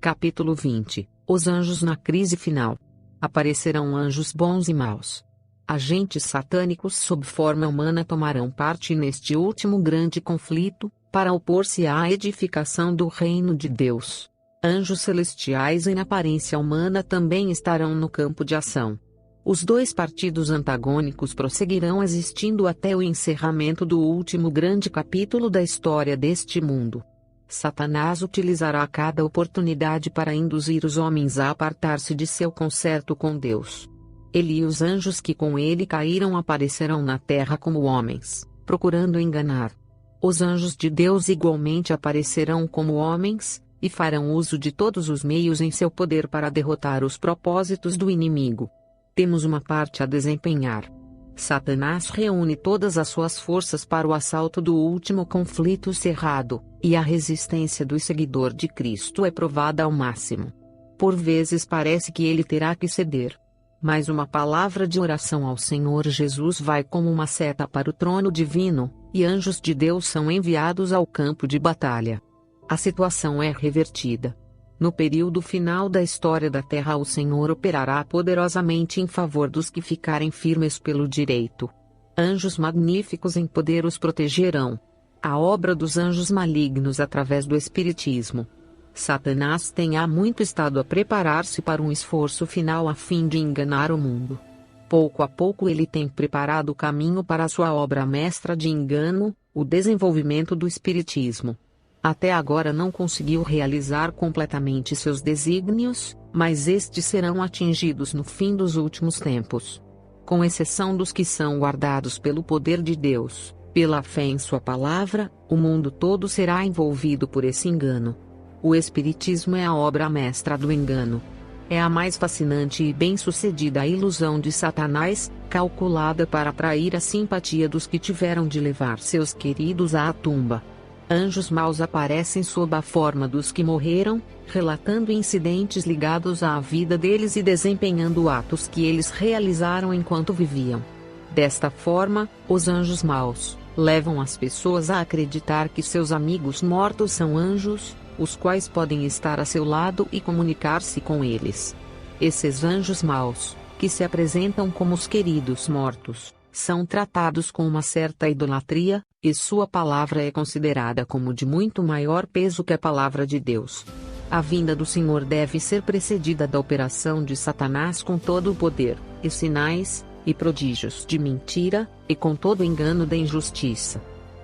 Capítulo 20. Os anjos na crise final. Aparecerão anjos bons e maus. Agentes satânicos sob forma humana tomarão parte neste último grande conflito, para opor-se à edificação do reino de Deus. Anjos celestiais em aparência humana também estarão no campo de ação. Os dois partidos antagônicos prosseguirão existindo até o encerramento do último grande capítulo da história deste mundo. Satanás utilizará cada oportunidade para induzir os homens a apartar-se de seu concerto com Deus. Ele e os anjos que com ele caíram aparecerão na terra como homens, procurando enganar. Os anjos de Deus igualmente aparecerão como homens, e farão uso de todos os meios em seu poder para derrotar os propósitos do inimigo. Temos uma parte a desempenhar. Satanás reúne todas as suas forças para o assalto do último conflito cerrado, e a resistência do seguidor de Cristo é provada ao máximo. Por vezes parece que ele terá que ceder. Mas uma palavra de oração ao Senhor Jesus vai como uma seta para o trono divino, e anjos de Deus são enviados ao campo de batalha. A situação é revertida. No período final da história da Terra, o Senhor operará poderosamente em favor dos que ficarem firmes pelo direito. Anjos magníficos em poder os protegerão. A obra dos anjos malignos através do Espiritismo. Satanás tem há muito estado a preparar-se para um esforço final a fim de enganar o mundo. Pouco a pouco ele tem preparado o caminho para a sua obra mestra de engano, o desenvolvimento do Espiritismo. Até agora não conseguiu realizar completamente seus desígnios, mas estes serão atingidos no fim dos últimos tempos. Com exceção dos que são guardados pelo poder de Deus, pela fé em sua palavra, o mundo todo será envolvido por esse engano. O Espiritismo é a obra mestra do engano. É a mais fascinante e bem-sucedida ilusão de Satanás, calculada para atrair a simpatia dos que tiveram de levar seus queridos à tumba. Anjos maus aparecem sob a forma dos que morreram, relatando incidentes ligados à vida deles e desempenhando atos que eles realizaram enquanto viviam. Desta forma, os anjos maus levam as pessoas a acreditar que seus amigos mortos são anjos, os quais podem estar a seu lado e comunicar-se com eles. Esses anjos maus, que se apresentam como os queridos mortos, são tratados com uma certa idolatria, e sua palavra é considerada como de muito maior peso que a palavra de Deus. A vinda do Senhor deve ser precedida da operação de Satanás com todo o poder, e sinais, e prodígios de mentira, e com todo o engano da injustiça.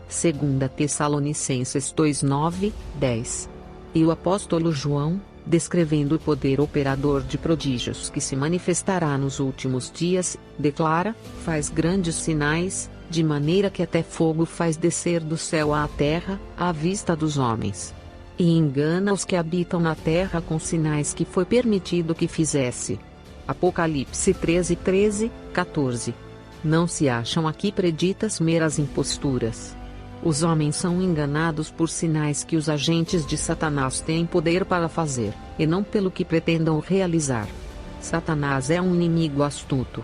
2 Tessalonicenses 2:9, 10. E o apóstolo João, descrevendo o poder operador de prodígios que se manifestará nos últimos dias, declara: faz grandes sinais, de maneira que até fogo faz descer do céu à terra, à vista dos homens. E engana os que habitam na terra com sinais que foi permitido que fizesse. Apocalipse 13:13, 14. Não se acham aqui preditas meras imposturas. Os homens são enganados por sinais que os agentes de Satanás têm poder para fazer, e não pelo que pretendam realizar. Satanás é um inimigo astuto.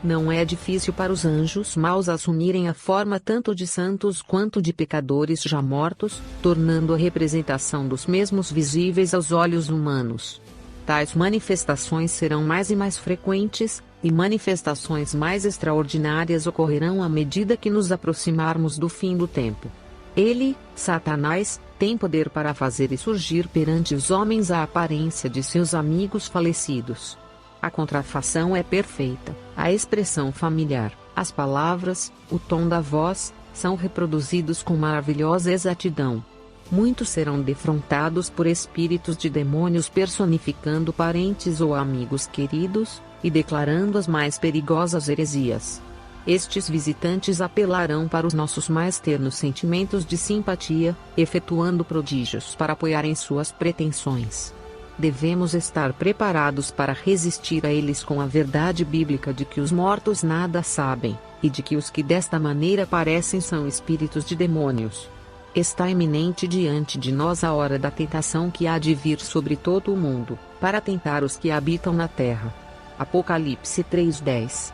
Não é difícil para os anjos maus assumirem a forma tanto de santos quanto de pecadores já mortos, tornando a representação dos mesmos visíveis aos olhos humanos. Tais manifestações serão mais e mais frequentes, e manifestações mais extraordinárias ocorrerão à medida que nos aproximarmos do fim do tempo. Ele, Satanás, tem poder para fazer surgir perante os homens a aparência de seus amigos falecidos. A contrafação é perfeita, a expressão familiar, as palavras, o tom da voz, são reproduzidos com maravilhosa exatidão. Muitos serão defrontados por espíritos de demônios personificando parentes ou amigos queridos, e declarando as mais perigosas heresias. Estes visitantes apelarão para os nossos mais ternos sentimentos de simpatia, efetuando prodígios para apoiarem suas pretensões. Devemos estar preparados para resistir a eles com a verdade bíblica de que os mortos nada sabem, e de que os que desta maneira parecem são espíritos de demônios. Está iminente diante de nós a hora da tentação que há de vir sobre todo o mundo, para tentar os que habitam na terra. Apocalipse 3:10.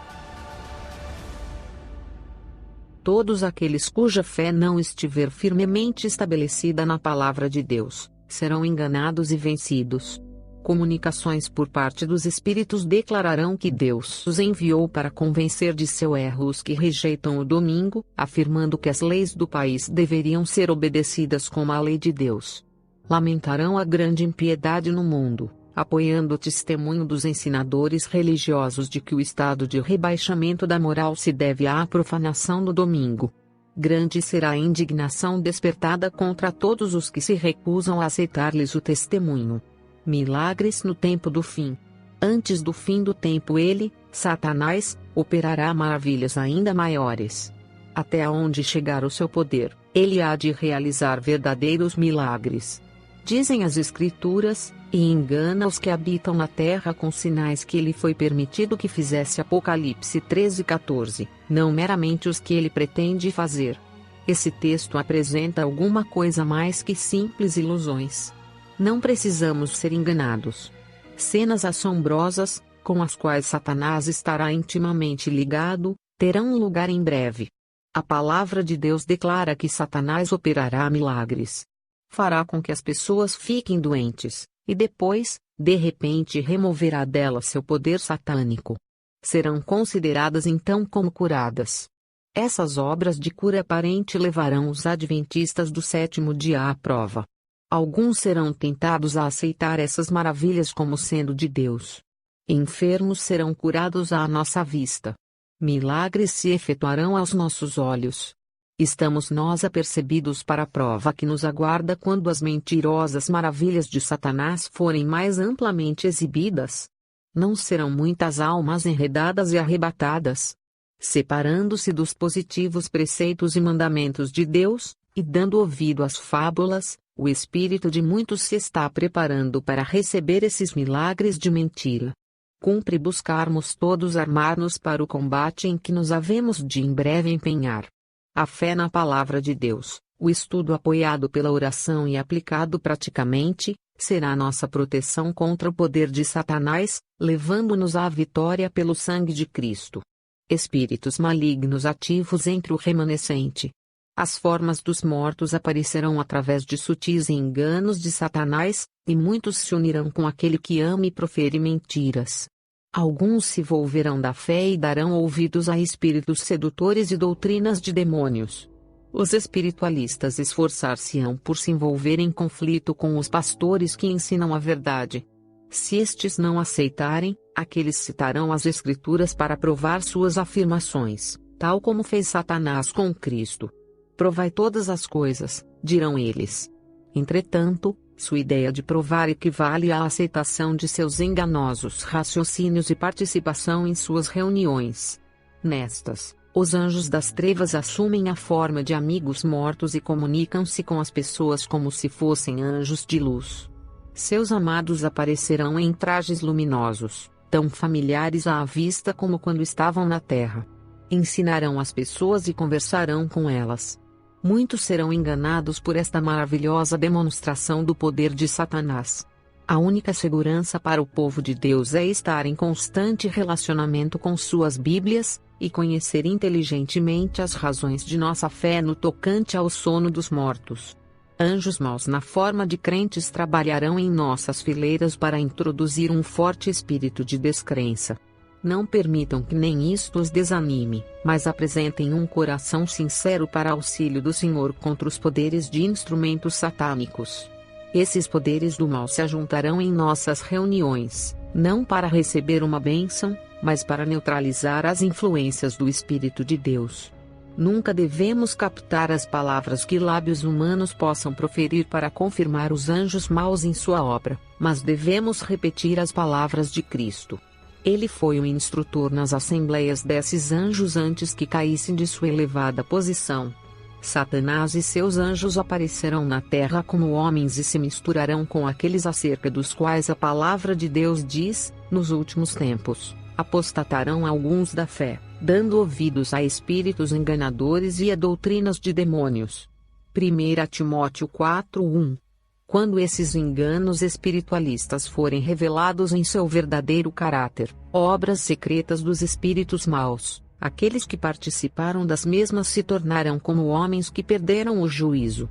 Todos aqueles cuja fé não estiver firmemente estabelecida na palavra de Deus, serão enganados e vencidos. Comunicações por parte dos espíritos declararão que Deus os enviou para convencer de seu erro os que rejeitam o domingo, afirmando que as leis do país deveriam ser obedecidas como a lei de Deus. Lamentarão a grande impiedade no mundo, apoiando o testemunho dos ensinadores religiosos de que o estado de rebaixamento da moral se deve à profanação do domingo. Grande será a indignação despertada contra todos os que se recusam a aceitar-lhes o testemunho. Milagres no tempo do fim. Antes do fim do tempo ele, Satanás, operará maravilhas ainda maiores. Até onde chegar o seu poder, ele há de realizar verdadeiros milagres. Dizem as Escrituras, e engana os que habitam na terra com sinais que ele foi permitido que fizesse. Apocalipse 13:14, não meramente os que ele pretende fazer. Esse texto apresenta alguma coisa mais que simples ilusões. Não precisamos ser enganados. Cenas assombrosas, com as quais Satanás estará intimamente ligado, terão lugar em breve. A palavra de Deus declara que Satanás operará milagres. Fará com que as pessoas fiquem doentes, e depois, de repente, removerá delas seu poder satânico. Serão consideradas então como curadas. Essas obras de cura aparente levarão os adventistas do sétimo dia à prova. Alguns serão tentados a aceitar essas maravilhas como sendo de Deus. Enfermos serão curados à nossa vista. Milagres se efetuarão aos nossos olhos. Estamos nós apercebidos para a prova que nos aguarda quando as mentirosas maravilhas de Satanás forem mais amplamente exibidas. Não serão muitas almas enredadas e arrebatadas. Separando-se dos positivos preceitos e mandamentos de Deus, e dando ouvido às fábulas, o espírito de muitos se está preparando para receber esses milagres de mentira. Cumpre buscarmos todos armar-nos para o combate em que nos havemos de em breve empenhar. A fé na palavra de Deus, o estudo apoiado pela oração e aplicado praticamente, será nossa proteção contra o poder de Satanás, levando-nos à vitória pelo sangue de Cristo. Espíritos malignos ativos entre o remanescente. As formas dos mortos aparecerão através de sutis enganos de Satanás, e muitos se unirão com aquele que ama e profere mentiras. Alguns se volverão da fé e darão ouvidos a espíritos sedutores e doutrinas de demônios. Os espiritualistas esforçar-se-ão por se envolver em conflito com os pastores que ensinam a verdade. Se estes não aceitarem, aqueles citarão as Escrituras para provar suas afirmações, tal como fez Satanás com Cristo. Provai todas as coisas, dirão eles. Entretanto, sua ideia de provar equivale à aceitação de seus enganosos raciocínios e participação em suas reuniões. Nestas, os anjos das trevas assumem a forma de amigos mortos e comunicam-se com as pessoas como se fossem anjos de luz. Seus amados aparecerão em trajes luminosos, tão familiares à vista como quando estavam na terra. Ensinarão as pessoas e conversarão com elas. Muitos serão enganados por esta maravilhosa demonstração do poder de Satanás. A única segurança para o povo de Deus é estar em constante relacionamento com suas Bíblias, e conhecer inteligentemente as razões de nossa fé no tocante ao sono dos mortos. Anjos maus na forma de crentes trabalharão em nossas fileiras para introduzir um forte espírito de descrença. Não permitam que nem isto os desanime, mas apresentem um coração sincero para auxílio do Senhor contra os poderes de instrumentos satânicos. Esses poderes do mal se ajuntarão em nossas reuniões, não para receber uma bênção, mas para neutralizar as influências do Espírito de Deus. Nunca devemos captar as palavras que lábios humanos possam proferir para confirmar os anjos maus em sua obra, mas devemos repetir as palavras de Cristo. Ele foi o instrutor nas assembleias desses anjos antes que caíssem de sua elevada posição. Satanás e seus anjos aparecerão na terra como homens e se misturarão com aqueles acerca dos quais a palavra de Deus diz: nos últimos tempos, apostatarão alguns da fé, dando ouvidos a espíritos enganadores e a doutrinas de demônios. 1 Timóteo 4:1. Quando esses enganos espiritualistas forem revelados em seu verdadeiro caráter, obras secretas dos espíritos maus, aqueles que participaram das mesmas se tornarão como homens que perderam o juízo.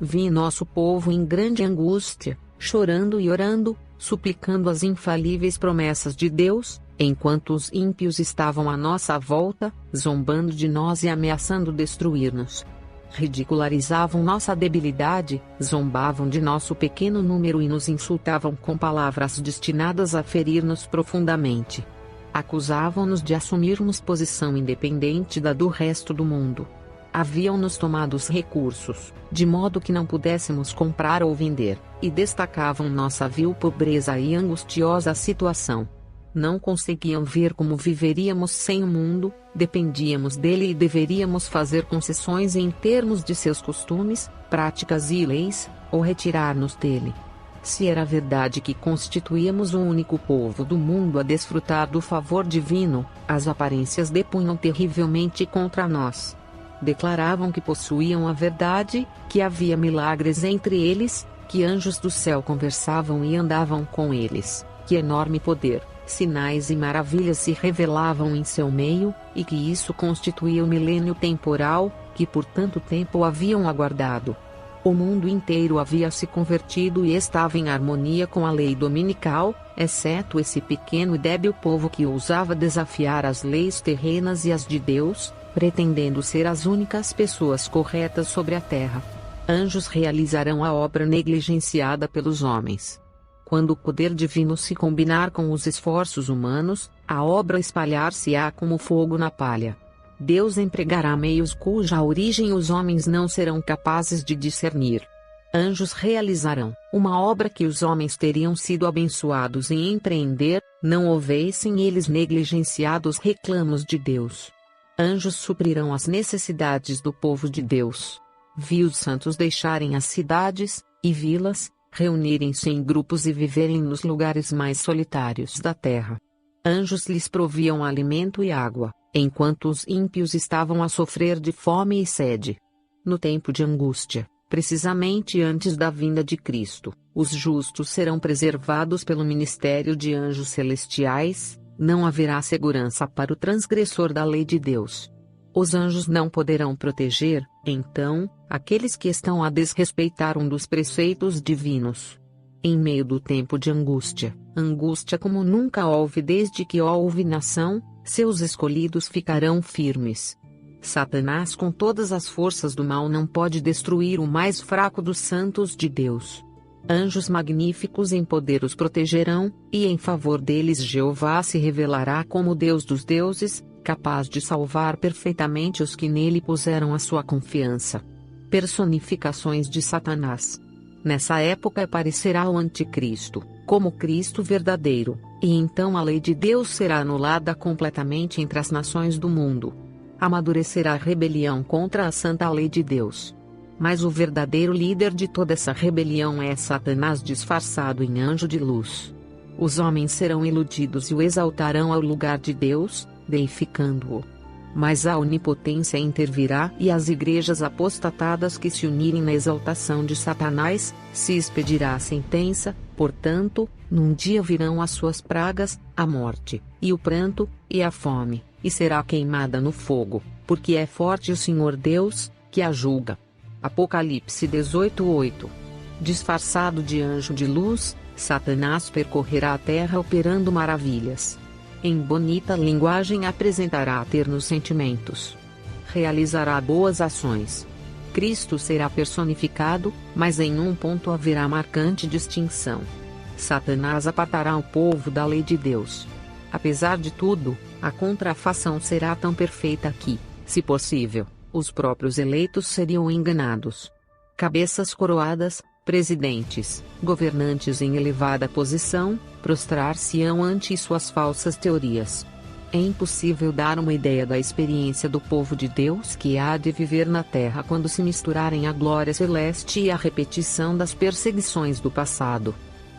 vi nosso povo em grande angústia, chorando e orando, suplicando as infalíveis promessas de Deus, enquanto os ímpios estavam à nossa volta, zombando de nós e ameaçando destruir-nos. Ridicularizavam nossa debilidade, zombavam de nosso pequeno número e nos insultavam com palavras destinadas a ferir-nos profundamente. Acusavam-nos de assumirmos posição independente da do resto do mundo. Haviam-nos tomado os recursos, de modo que não pudéssemos comprar ou vender, e destacavam nossa vil pobreza e angustiosa situação. Não conseguiam ver como viveríamos sem o mundo, dependíamos dele e deveríamos fazer concessões em termos de seus costumes, práticas e leis, ou retirar-nos dele. Se era verdade que constituíamos o único povo do mundo a desfrutar do favor divino, as aparências depunham terrivelmente contra nós. Declaravam que possuíam a verdade, que havia milagres entre eles, que anjos do céu conversavam e andavam com eles, que enorme poder, sinais e maravilhas se revelavam em seu meio, e que isso constituía o milênio temporal, que por tanto tempo haviam aguardado. O mundo inteiro havia se convertido e estava em harmonia com a lei dominical, exceto esse pequeno e débil povo que ousava desafiar as leis terrenas e as de Deus, pretendendo ser as únicas pessoas corretas sobre a terra. Anjos realizarão a obra negligenciada pelos homens. Quando o poder divino se combinar com os esforços humanos, a obra espalhar-se-á como fogo na palha. Deus empregará meios cuja origem os homens não serão capazes de discernir. Anjos realizarão uma obra que os homens teriam sido abençoados em empreender, não houvessem eles negligenciado os reclamos de Deus. Anjos suprirão as necessidades do povo de Deus. Vi os santos deixarem as cidades e vilas, reunirem-se em grupos e viverem nos lugares mais solitários da terra. Anjos lhes proviam alimento e água, enquanto os ímpios estavam a sofrer de fome e sede. No tempo de angústia, precisamente antes da vinda de Cristo, os justos serão preservados pelo ministério de anjos celestiais, não haverá segurança para o transgressor da lei de Deus. Os anjos não poderão proteger, então, aqueles que estão a desrespeitar um dos preceitos divinos. Em meio do tempo de angústia, angústia como nunca houve desde que houve nação, seus escolhidos ficarão firmes. Satanás com todas as forças do mal não pode destruir o mais fraco dos santos de Deus. Anjos magníficos em poder os protegerão, e em favor deles Jeová se revelará como Deus dos deuses, capaz de salvar perfeitamente os que nele puseram a sua confiança. Personificações de Satanás. Nessa época aparecerá o Anticristo, como Cristo verdadeiro, e então a lei de Deus será anulada completamente entre as nações do mundo. Amadurecerá a rebelião contra a santa lei de Deus. Mas o verdadeiro líder de toda essa rebelião é Satanás disfarçado em anjo de luz. Os homens serão iludidos e o exaltarão ao lugar de Deus, deificando-o. Mas a onipotência intervirá e as igrejas apostatadas que se unirem na exaltação de Satanás, se expedirá a sentença, portanto, num dia virão as suas pragas, a morte, e o pranto, e a fome, e será queimada no fogo, porque é forte o Senhor Deus, que a julga. Apocalipse 18:8. Disfarçado de anjo de luz, Satanás percorrerá a terra operando maravilhas. Em bonita linguagem apresentará ternos sentimentos. Realizará boas ações. Cristo será personificado, mas em um ponto haverá marcante distinção. Satanás apartará o povo da lei de Deus. Apesar de tudo, a contrafação será tão perfeita que, se possível, os próprios eleitos seriam enganados. Cabeças coroadas, presidentes, governantes em elevada posição, prostrar-se-ão ante suas falsas teorias. É impossível dar uma ideia da experiência do povo de Deus que há de viver na terra quando se misturarem a glória celeste e a repetição das perseguições do passado.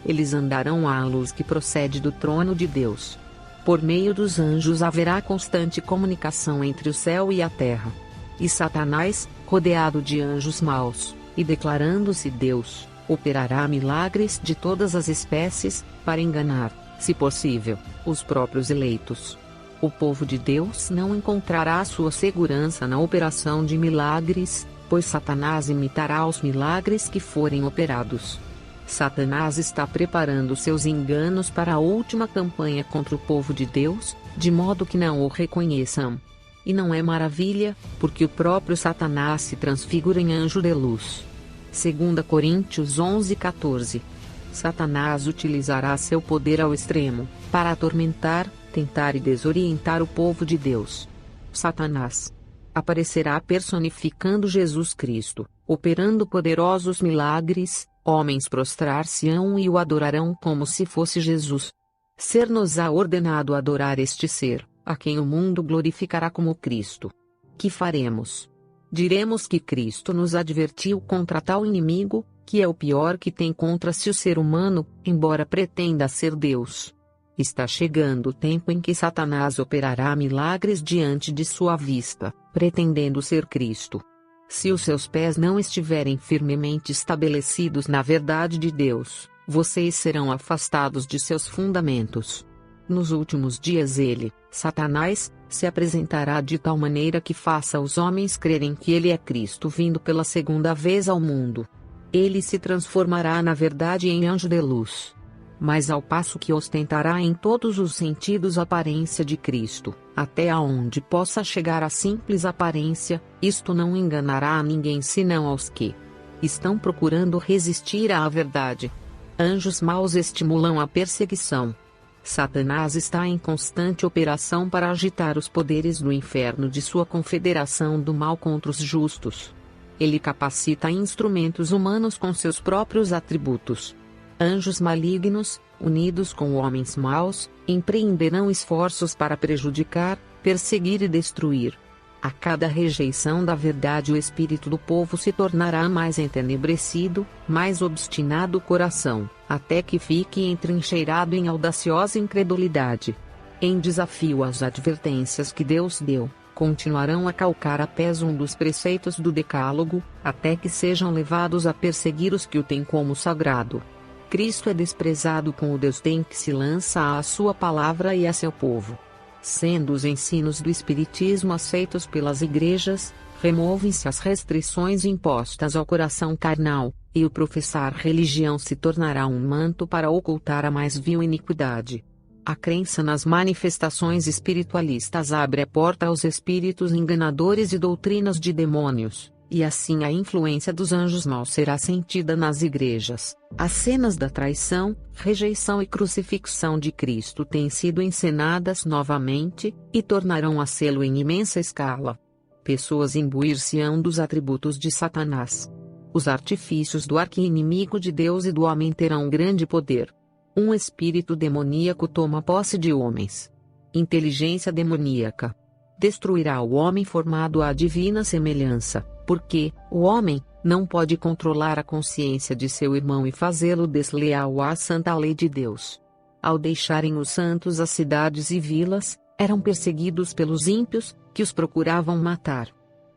Eles andarão à luz que procede do trono de Deus. Por meio dos anjos haverá constante comunicação entre o céu e a terra. E Satanás, rodeado de anjos maus, e declarando-se Deus, operará milagres de todas as espécies, para enganar, se possível, os próprios eleitos. O povo de Deus não encontrará sua segurança na operação de milagres, pois Satanás imitará os milagres que forem operados. Satanás está preparando seus enganos para a última campanha contra o povo de Deus, de modo que não o reconheçam. E não é maravilha, porque o próprio Satanás se transfigura em anjo de luz. 2 Coríntios 11:14. Satanás utilizará seu poder ao extremo, para atormentar, tentar e desorientar o povo de Deus. Satanás aparecerá personificando Jesus Cristo, operando poderosos milagres, homens prostrar-se-ão e o adorarão como se fosse Jesus. Ser-nos-á ordenado adorar este ser, a quem o mundo glorificará como Cristo. Que faremos? Diremos que Cristo nos advertiu contra tal inimigo, que é o pior que tem contra si o ser humano, embora pretenda ser Deus. Está chegando o tempo em que Satanás operará milagres diante de sua vista, pretendendo ser Cristo. Se os seus pés não estiverem firmemente estabelecidos na verdade de Deus, vocês serão afastados de seus fundamentos. Nos últimos dias ele, Satanás, se apresentará de tal maneira que faça os homens crerem que ele é Cristo vindo pela segunda vez ao mundo. Ele se transformará na verdade em anjo de luz. Mas ao passo que ostentará em todos os sentidos a aparência de Cristo, até aonde possa chegar a simples aparência, isto não enganará a ninguém senão aos que estão procurando resistir à verdade. Anjos maus estimulam a perseguição. Satanás está em constante operação para agitar os poderes do inferno de sua confederação do mal contra os justos. Ele capacita instrumentos humanos com seus próprios atributos. Anjos malignos, unidos com homens maus, empreenderão esforços para prejudicar, perseguir e destruir. A cada rejeição da verdade o espírito do povo se tornará mais entenebrecido, mais obstinado o coração, até que fique entrincheirado em audaciosa incredulidade. Em desafio às advertências que Deus deu, continuarão a calcar a pés um dos preceitos do Decálogo, até que sejam levados a perseguir os que o têm como sagrado. Cristo é desprezado com o desdém que se lança à sua palavra e a seu povo. Sendo os ensinos do Espiritismo aceitos pelas igrejas, removem-se as restrições impostas ao coração carnal, e o professar religião se tornará um manto para ocultar a mais vil iniquidade. A crença nas manifestações espiritualistas abre a porta aos espíritos enganadores e doutrinas de demônios. E assim a influência dos anjos maus será sentida nas igrejas. As cenas da traição, rejeição e crucifixão de Cristo têm sido encenadas novamente, e tornarão a sê-lo em imensa escala. Pessoas imbuir-se-ão dos atributos de Satanás. Os artifícios do arqui-inimigo de Deus e do homem terão grande poder. Um espírito demoníaco toma posse de homens. Inteligência demoníaca destruirá o homem formado à divina semelhança, porque o homem não pode controlar a consciência de seu irmão e fazê-lo desleal à santa lei de Deus. Ao deixarem os santos as cidades e vilas, eram perseguidos pelos ímpios, que os procuravam matar.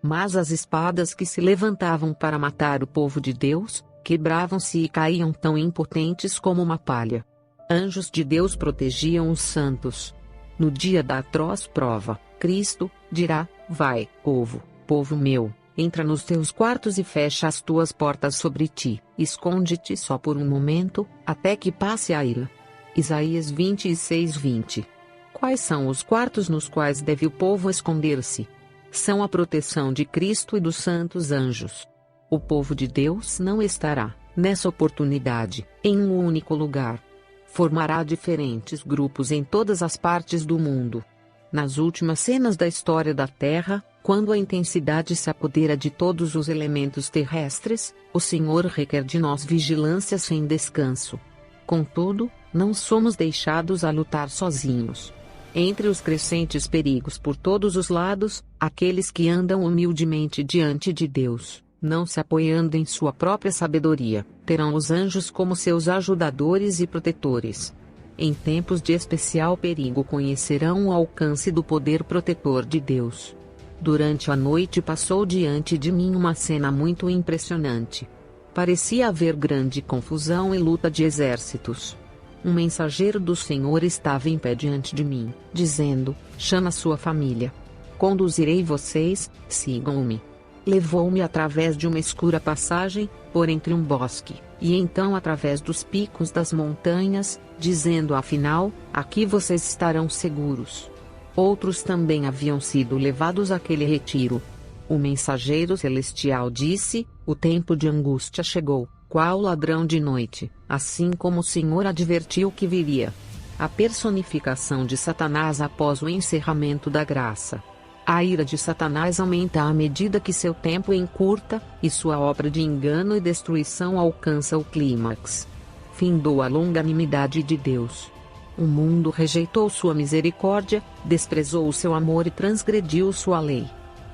Mas as espadas que se levantavam para matar o povo de Deus, quebravam-se e caíam tão impotentes como uma palha. Anjos de Deus protegiam os santos. No dia da atroz prova, Cristo dirá: vai, povo meu, entra nos teus quartos e fecha as tuas portas sobre ti, esconde-te só por um momento, até que passe a ira. Isaías 26:20. Quais são os quartos nos quais deve o povo esconder-se? São a proteção de Cristo e dos santos anjos. O povo de Deus não estará, nessa oportunidade, em um único lugar. Formará diferentes grupos em todas as partes do mundo. Nas últimas cenas da história da Terra, quando a intensidade se apodera de todos os elementos terrestres, o Senhor requer de nós vigilância sem descanso. Contudo, não somos deixados a lutar sozinhos. Entre os crescentes perigos por todos os lados, aqueles que andam humildemente diante de Deus, não se apoiando em sua própria sabedoria, terão os anjos como seus ajudadores e protetores. Em tempos de especial perigo conhecerão o alcance do poder protetor de Deus. Durante a noite passou diante de mim uma cena muito impressionante. Parecia haver grande confusão e luta de exércitos. Um mensageiro do Senhor estava em pé diante de mim, dizendo: chama sua família. Conduzirei vocês, sigam-me. Levou-me através de uma escura passagem, por entre um bosque, e então através dos picos das montanhas, dizendo afinal, aqui vocês estarão seguros. Outros também haviam sido levados àquele retiro. O mensageiro celestial disse, o tempo de angústia chegou, qual ladrão de noite, assim como o Senhor advertiu que viria. A personificação de Satanás após o encerramento da graça. A ira de Satanás aumenta à medida que seu tempo encurta, e sua obra de engano e destruição alcança o clímax. Findou a longanimidade de Deus. O mundo rejeitou sua misericórdia, desprezou o seu amor e transgrediu sua lei.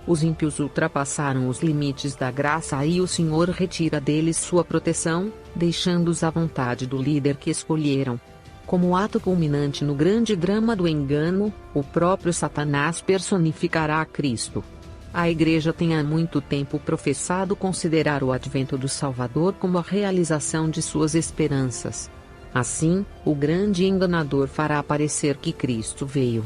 Os ímpios ultrapassaram os limites da graça e o Senhor retira deles sua proteção, deixando-os à vontade do líder que escolheram. Como ato culminante no grande drama do engano, o próprio Satanás personificará a Cristo. A Igreja tem há muito tempo professado considerar o advento do Salvador como a realização de suas esperanças. Assim, o grande enganador fará parecer que Cristo veio.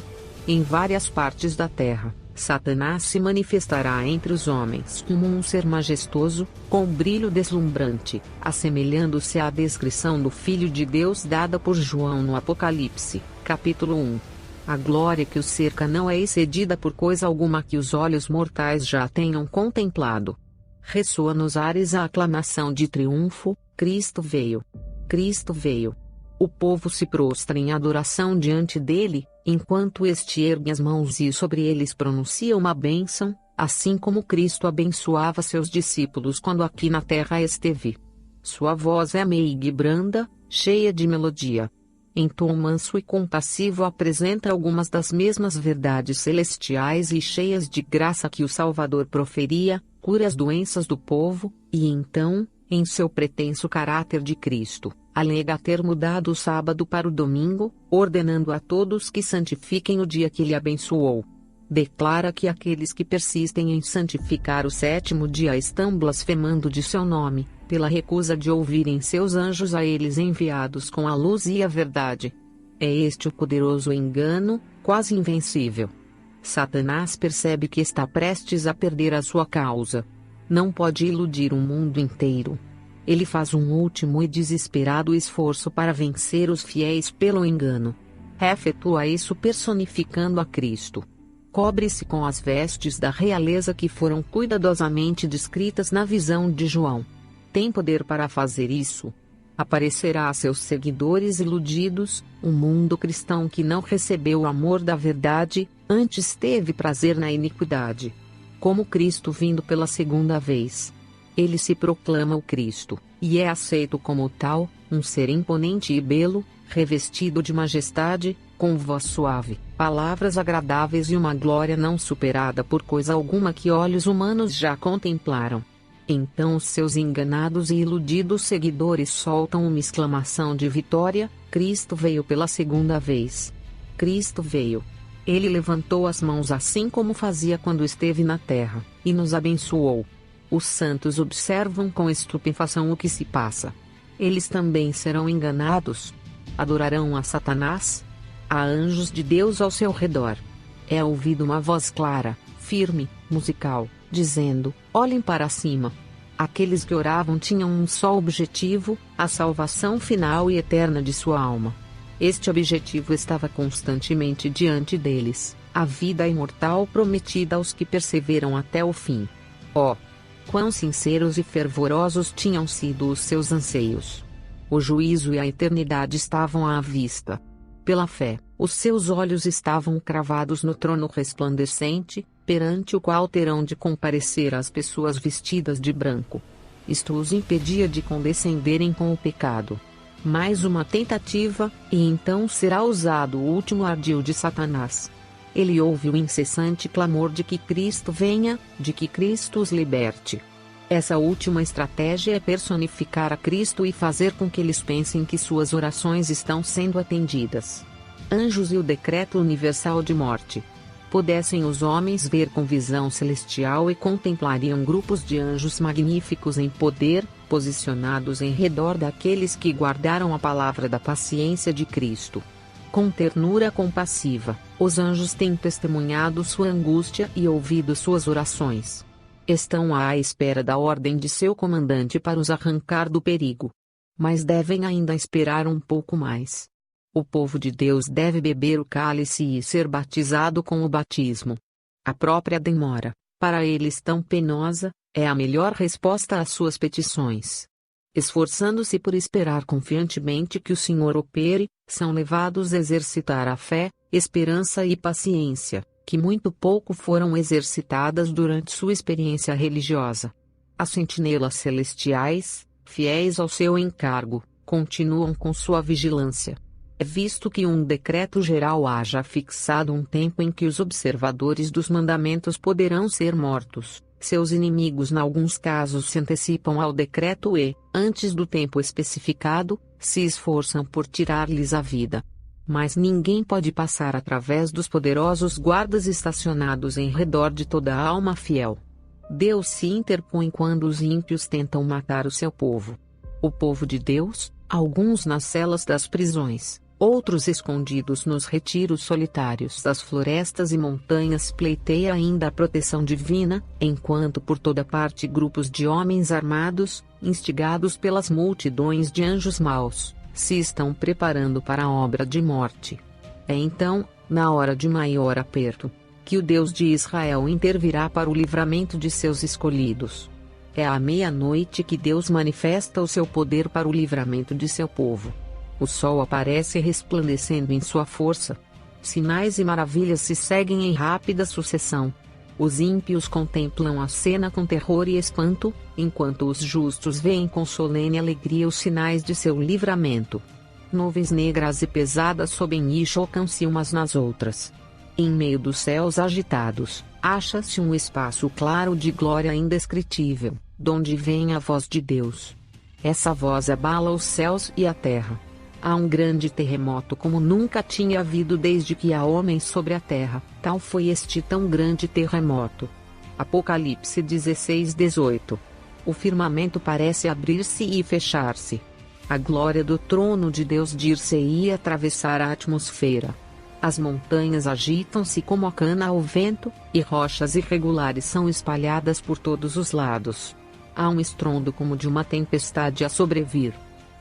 Em várias partes da terra, Satanás se manifestará entre os homens como um ser majestoso, com brilho deslumbrante, assemelhando-se à descrição do Filho de Deus dada por João no Apocalipse, capítulo 1. A glória que o cerca não é excedida por coisa alguma que os olhos mortais já tenham contemplado. Ressoa nos ares a aclamação de triunfo, Cristo veio. Cristo veio. O povo se prostra em adoração diante dele, enquanto este ergue as mãos e sobre eles pronuncia uma bênção, assim como Cristo abençoava seus discípulos quando aqui na terra esteve. Sua voz é meiga e branda, cheia de melodia. Em tom manso e compassivo apresenta algumas das mesmas verdades celestiais e cheias de graça que o Salvador proferia, cura as doenças do povo, e então, em seu pretenso caráter de Cristo, alega ter mudado o sábado para o domingo, ordenando a todos que santifiquem o dia que ele abençoou. Declara que aqueles que persistem em santificar o sétimo dia estão blasfemando de seu nome, pela recusa de ouvirem seus anjos a eles enviados com a luz e a verdade. É este o poderoso engano, quase invencível. Satanás percebe que está prestes a perder a sua causa. Não pode iludir o mundo inteiro. Ele faz um último e desesperado esforço para vencer os fiéis pelo engano. Efetua isso personificando a Cristo. Cobre-se com as vestes da realeza que foram cuidadosamente descritas na visão de João. Tem poder para fazer isso. Aparecerá a seus seguidores iludidos, um mundo cristão que não recebeu o amor da verdade, antes teve prazer na iniquidade. Como Cristo vindo pela segunda vez. Ele se proclama o Cristo, e é aceito como tal, um ser imponente e belo, revestido de majestade, com voz suave, palavras agradáveis e uma glória não superada por coisa alguma que olhos humanos já contemplaram. Então os seus enganados e iludidos seguidores soltam uma exclamação de vitória: Cristo veio pela segunda vez. Cristo veio. Ele levantou as mãos assim como fazia quando esteve na terra, e nos abençoou. Os santos observam com estupefação o que se passa. Eles também serão enganados. Adorarão a Satanás? Há anjos de Deus ao seu redor. É ouvida uma voz clara, firme, musical, dizendo: olhem para cima. Aqueles que oravam tinham um só objetivo, a salvação final e eterna de sua alma. Este objetivo estava constantemente diante deles, a vida imortal prometida aos que perseveram até o fim. Oh! Quão sinceros e fervorosos tinham sido os seus anseios! O juízo e a eternidade estavam à vista. Pela fé, os seus olhos estavam cravados no trono resplandecente, perante o qual terão de comparecer as pessoas vestidas de branco. Isto os impedia de condescenderem com o pecado. Mais uma tentativa, e então será usado o último ardil de Satanás. Ele ouve o incessante clamor de que Cristo venha, de que Cristo os liberte. Essa última estratégia é personificar a Cristo e fazer com que eles pensem que suas orações estão sendo atendidas. Anjos e o decreto universal de morte. Pudessem os homens ver com visão celestial e contemplariam grupos de anjos magníficos em poder, posicionados em redor daqueles que guardaram a palavra da paciência de Cristo. Com ternura compassiva, os anjos têm testemunhado sua angústia e ouvido suas orações. Estão à espera da ordem de seu comandante para os arrancar do perigo. Mas devem ainda esperar um pouco mais. O povo de Deus deve beber o cálice e ser batizado com o batismo. A própria demora, para eles tão penosa, é a melhor resposta às suas petições. Esforçando-se por esperar confiantemente que o Senhor opere, são levados a exercitar a fé, esperança e paciência, que muito pouco foram exercitadas durante sua experiência religiosa. As sentinelas celestiais, fiéis ao seu encargo, continuam com sua vigilância. É visto que um decreto geral haja fixado um tempo em que os observadores dos mandamentos poderão ser mortos, seus inimigos em alguns casos se antecipam ao decreto e, antes do tempo especificado, se esforçam por tirar-lhes a vida. Mas ninguém pode passar através dos poderosos guardas estacionados em redor de toda a alma fiel. Deus se interpõe quando os ímpios tentam matar o seu povo. O povo de Deus, alguns nas celas das prisões, outros escondidos nos retiros solitários das florestas e montanhas, pleiteia ainda a proteção divina, enquanto por toda parte grupos de homens armados, instigados pelas multidões de anjos maus, se estão preparando para a obra de morte. É então, na hora de maior aperto, que o Deus de Israel intervirá para o livramento de seus escolhidos. É à meia-noite que Deus manifesta o seu poder para o livramento de seu povo. O sol aparece resplandecendo em sua força. Sinais e maravilhas se seguem em rápida sucessão. Os ímpios contemplam a cena com terror e espanto, enquanto os justos veem com solene alegria os sinais de seu livramento. Nuvens negras e pesadas sobem e chocam-se umas nas outras. Em meio dos céus agitados, acha-se um espaço claro de glória indescritível, donde vem a voz de Deus. Essa voz abala os céus e a terra. Há um grande terremoto como nunca tinha havido desde que há homens sobre a terra, tal foi este tão grande terremoto. Apocalipse 16:18. O firmamento parece abrir-se e fechar-se. A glória do trono de Deus dir-se-ia atravessar a atmosfera. As montanhas agitam-se como a cana ao vento, e rochas irregulares são espalhadas por todos os lados. Há um estrondo como de uma tempestade a sobrevir.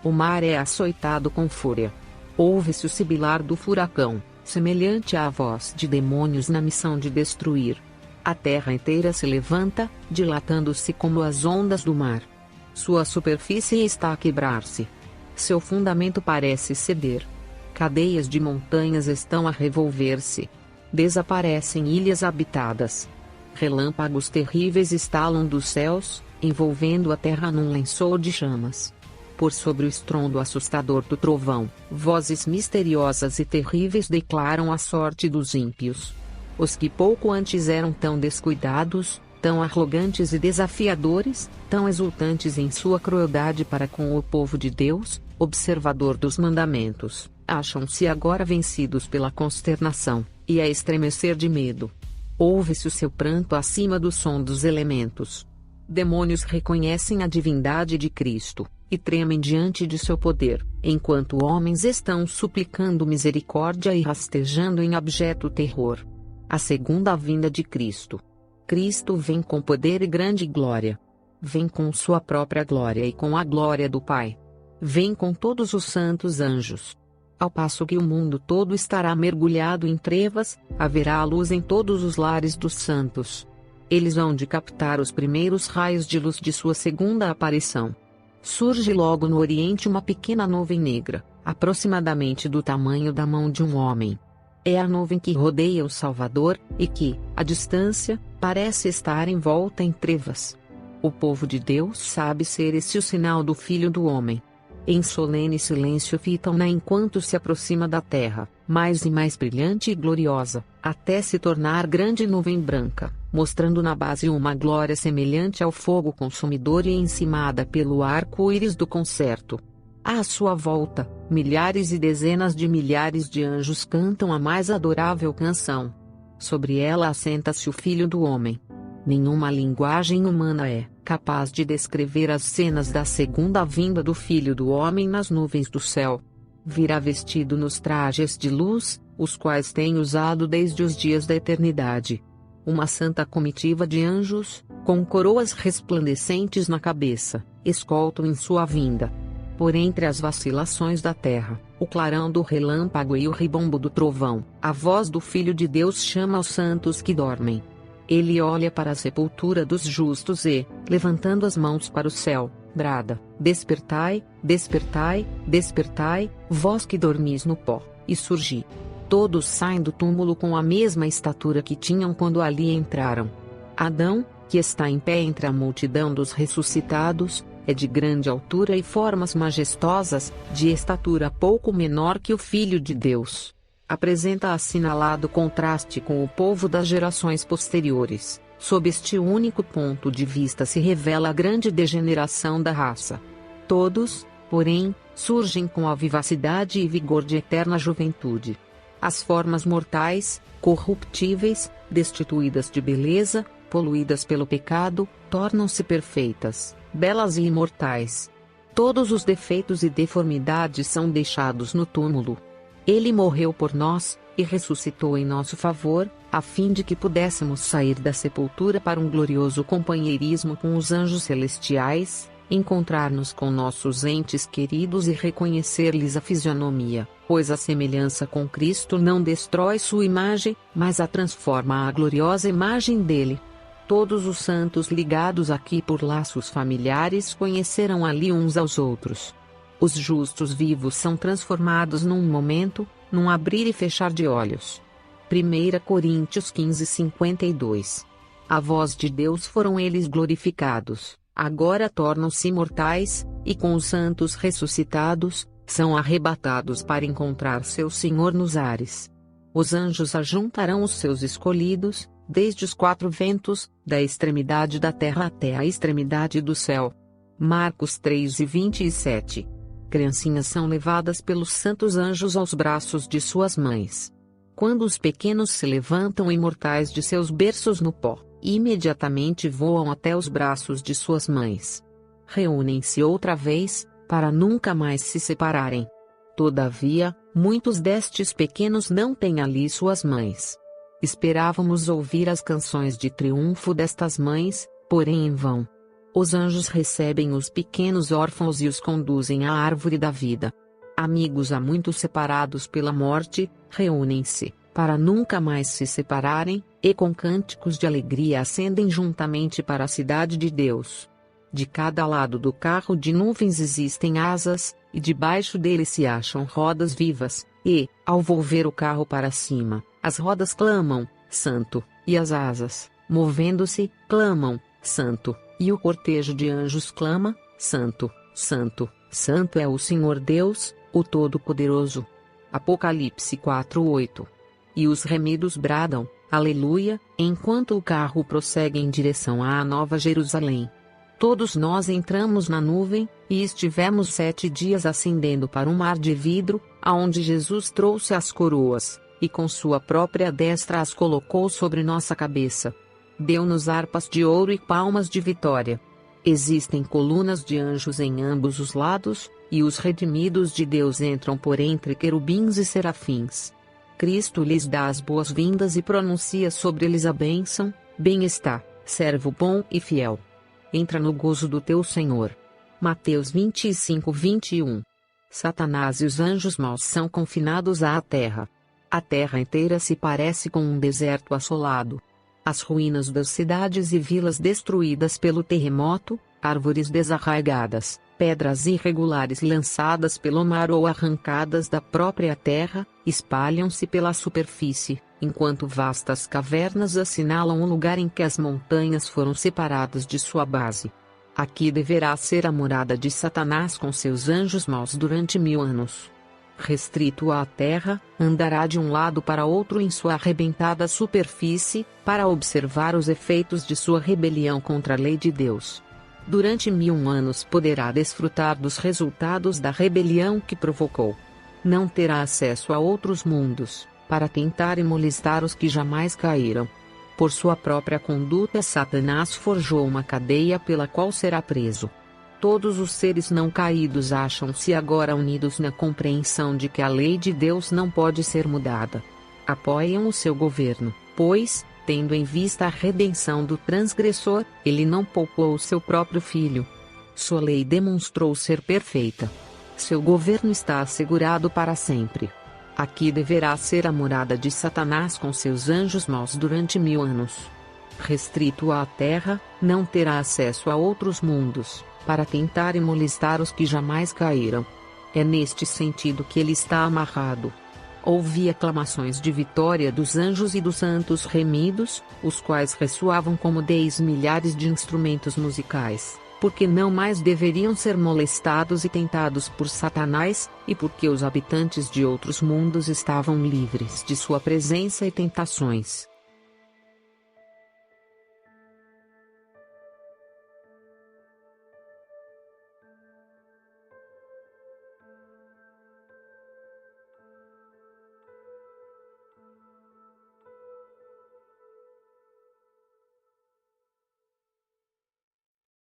O mar é açoitado com fúria. Ouve-se o sibilar do furacão, semelhante à voz de demônios na missão de destruir. A terra inteira se levanta, dilatando-se como as ondas do mar. Sua superfície está a quebrar-se. Seu fundamento parece ceder. Cadeias de montanhas estão a revolver-se. Desaparecem ilhas habitadas. Relâmpagos terríveis estalam dos céus, envolvendo a terra num lençol de chamas. Por sobre o estrondo assustador do trovão, vozes misteriosas e terríveis declaram a sorte dos ímpios. Os que pouco antes eram tão descuidados, tão arrogantes e desafiadores, tão exultantes em sua crueldade para com o povo de Deus, observador dos mandamentos, acham-se agora vencidos pela consternação, e a estremecer de medo. Ouve-se o seu pranto acima do som dos elementos. Demônios reconhecem a divindade de Cristo, e tremem diante de seu poder, enquanto homens estão suplicando misericórdia e rastejando em abjeto terror. A segunda vinda de Cristo. Cristo vem com poder e grande glória. Vem com sua própria glória e com a glória do Pai. Vem com todos os santos anjos. Ao passo que o mundo todo estará mergulhado em trevas, haverá luz em todos os lares dos santos. Eles vão de captar os primeiros raios de luz de sua segunda aparição. Surge logo no oriente uma pequena nuvem negra, aproximadamente do tamanho da mão de um homem. É a nuvem que rodeia o Salvador, e que, à distância, parece estar envolta em trevas. O povo de Deus sabe ser esse o sinal do Filho do Homem. Em solene silêncio fitam-na enquanto se aproxima da terra, mais e mais brilhante e gloriosa, até se tornar grande nuvem branca, mostrando na base uma glória semelhante ao fogo consumidor e encimada pelo arco-íris do concerto. À sua volta, milhares e dezenas de milhares de anjos cantam a mais adorável canção. Sobre ela assenta-se o Filho do Homem. Nenhuma linguagem humana é capaz de descrever as cenas da segunda vinda do Filho do Homem nas nuvens do céu. Virá vestido nos trajes de luz, os quais tem usado desde os dias da eternidade. uma santa comitiva de anjos, com coroas resplandecentes na cabeça, escoltam em sua vinda. Por entre as vacilações da terra, o clarão do relâmpago e o ribombo do trovão, a voz do Filho de Deus chama aos santos que dormem. Ele olha para a sepultura dos justos e, levantando as mãos para o céu, brada: despertai, despertai, despertai, vós que dormis no pó, e surgi. Todos saem do túmulo com a mesma estatura que tinham quando ali entraram. Adão, que está em pé entre a multidão dos ressuscitados, é de grande altura e formas majestosas, de estatura pouco menor que o Filho de Deus. Apresenta assinalado contraste com o povo das gerações posteriores. Sob este único ponto de vista se revela a grande degeneração da raça. Todos, porém, surgem com a vivacidade e vigor de eterna juventude. As formas mortais, corruptíveis, destituídas de beleza, poluídas pelo pecado, tornam-se perfeitas, belas e imortais. Todos os defeitos e deformidades são deixados no túmulo. Ele morreu por nós, e ressuscitou em nosso favor, a fim de que pudéssemos sair da sepultura para um glorioso companheirismo com os anjos celestiais, encontrar-nos com nossos entes queridos e reconhecer-lhes a fisionomia, pois a semelhança com Cristo não destrói sua imagem, mas a transforma à gloriosa imagem dele. Todos os santos ligados aqui por laços familiares conhecerão ali uns aos outros. Os justos vivos são transformados num momento, num abrir e fechar de olhos. 1 Coríntios 15:52. A voz de Deus foram eles glorificados, agora tornam-se imortais, e com os santos ressuscitados, são arrebatados para encontrar seu Senhor nos ares. Os anjos ajuntarão os seus escolhidos, desde os quatro ventos, da extremidade da terra até a extremidade do céu. Marcos 3:27. Criancinhas são levadas pelos santos anjos aos braços de suas mães. Quando os pequenos se levantam imortais de seus berços no pó, imediatamente voam até os braços de suas mães. Reúnem-se outra vez, para nunca mais se separarem. Todavia, muitos destes pequenos não têm ali suas mães. Esperávamos ouvir as canções de triunfo destas mães, porém em vão. Os anjos recebem os pequenos órfãos e os conduzem à árvore da vida. Amigos há muito separados pela morte, reúnem-se, para nunca mais se separarem, e com cânticos de alegria ascendem juntamente para a cidade de Deus. De cada lado do carro de nuvens existem asas, e debaixo dele se acham rodas vivas, e, ao volver o carro para cima, as rodas clamam, Santo, e as asas, movendo-se, clamam, Santo, e o cortejo de anjos clama, Santo, Santo, Santo é o Senhor Deus, o Todo-Poderoso. Apocalipse 4:8. E os remidos bradam, Aleluia, enquanto o carro prossegue em direção à Nova Jerusalém. Todos nós entramos na nuvem, e estivemos 7 dias ascendendo para um mar de vidro, aonde Jesus trouxe as coroas, e com sua própria destra as colocou sobre nossa cabeça. Deu-nos harpas de ouro e palmas de vitória. Existem colunas de anjos em ambos os lados, e os redimidos de Deus entram por entre querubins e serafins. Cristo lhes dá as boas-vindas e pronuncia sobre eles a bênção: bem está, servo bom e fiel. Entra no gozo do teu Senhor. Mateus 25:21. Satanás e os anjos maus são confinados à terra. A terra inteira se parece com um deserto assolado. As ruínas das cidades e vilas destruídas pelo terremoto, árvores desarraigadas, pedras irregulares lançadas pelo mar ou arrancadas da própria terra, espalham-se pela superfície, enquanto vastas cavernas assinalam o lugar em que as montanhas foram separadas de sua base. Aqui deverá ser a morada de Satanás com seus anjos maus durante 1000 anos. Restrito à terra, andará de um lado para outro em sua arrebentada superfície, para observar os efeitos de sua rebelião contra a lei de Deus. Durante 1000 anos poderá desfrutar dos resultados da rebelião que provocou. Não terá acesso a outros mundos, para tentar e molestar os que jamais caíram. Por sua própria conduta, Satanás forjou uma cadeia pela qual será preso. Todos os seres não caídos acham-se agora unidos na compreensão de que a lei de Deus não pode ser mudada. Apoiam o seu governo, pois, Tendo em vista a redenção do transgressor, ele não poupou o seu próprio filho. Sua lei demonstrou ser perfeita. Seu governo está assegurado para sempre. Aqui deverá ser a morada de Satanás com seus anjos maus durante 1000 anos. Restrito à terra, não terá acesso a outros mundos, para tentar e molestar os que jamais caíram. É neste sentido que ele está amarrado. Ouvi aclamações de vitória dos anjos e dos santos remidos, os quais ressoavam como 10 milhares de instrumentos musicais, porque não mais deveriam ser molestados e tentados por Satanás, e porque os habitantes de outros mundos estavam livres de sua presença e tentações.